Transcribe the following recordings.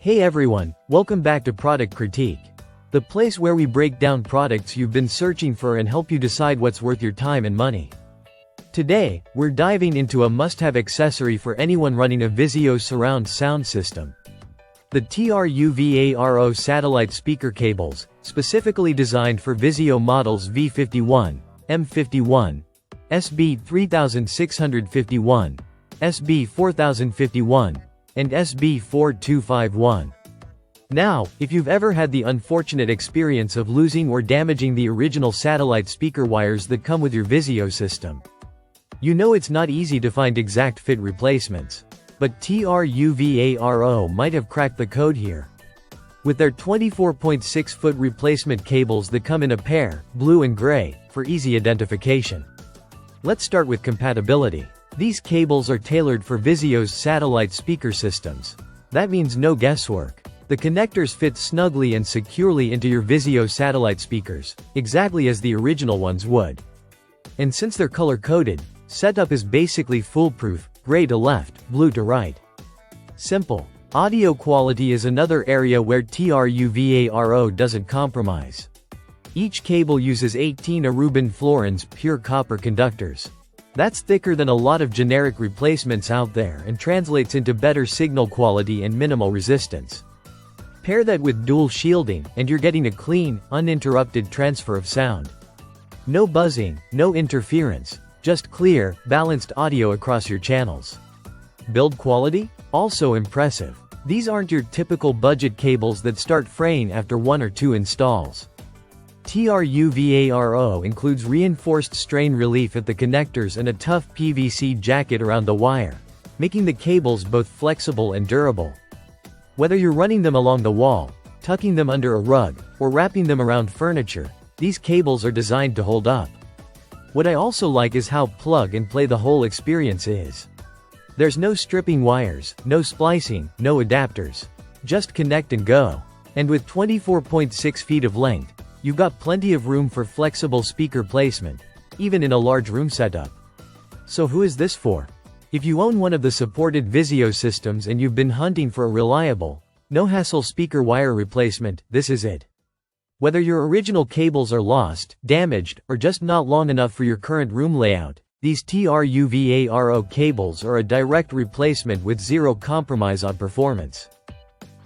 Hey everyone, welcome back to Product Critique, the place where we break down products you've been searching for and help you decide what's worth your time and money. Today, we're diving into a must-have accessory for anyone running a Vizio surround sound system. The TRUVARO satellite speaker cables, specifically designed for Vizio models V51, M51, SB3651, SB4051, and SB4251. Now, if you've ever had the unfortunate experience of losing or damaging the original satellite speaker wires that come with your Vizio system, you know it's not easy to find exact fit replacements. But TRUVARO might have cracked the code here. With their 24.6-foot replacement cables that come in a pair, blue and gray, for easy identification. Let's start with compatibility. These cables are tailored for Vizio's satellite speaker systems. That means no guesswork. The connectors fit snugly and securely into your Vizio satellite speakers, exactly as the original ones would. And since they're color-coded, setup is basically foolproof, gray to left, blue to right. Simple. Audio quality is another area where TRUVARO doesn't compromise. Each cable uses 18 Aruban fluorines pure copper conductors. That's thicker than a lot of generic replacements out there and translates into better signal quality and minimal resistance. Pair that with dual shielding, and you're getting a clean, uninterrupted transfer of sound. No buzzing, no interference, just clear, balanced audio across your channels. Build quality? Also impressive. These aren't your typical budget cables that start fraying after 1 or 2 installs. TRUVARO includes reinforced strain relief at the connectors and a tough PVC jacket around the wire, making the cables both flexible and durable. Whether you're running them along the wall, tucking them under a rug, or wrapping them around furniture, these cables are designed to hold up. What I also like is how plug-and-play the whole experience is. There's no stripping wires, no splicing, no adapters. Just connect and go. And with 24.6 feet of length, you've got plenty of room for flexible speaker placement, even in a large room setup. So who is this for? If you own one of the supported Vizio systems and you've been hunting for a reliable, no-hassle speaker wire replacement, this is it. Whether your original cables are lost, damaged, or just not long enough for your current room layout, these TRUVARO cables are a direct replacement with zero compromise on performance.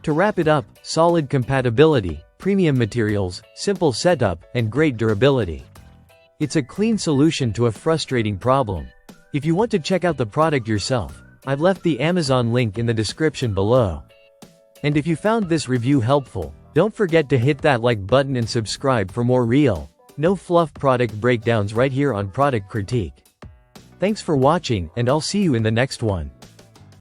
To wrap it up, solid compatibility, premium materials, simple setup, and great durability. It's a clean solution to a frustrating problem. If you want to check out the product yourself, I've left the Amazon link in the description below. And if you found this review helpful, don't forget to hit that like button and subscribe for more real, no fluff product breakdowns right here on Product Critique. Thanks for watching, and I'll see you in the next one.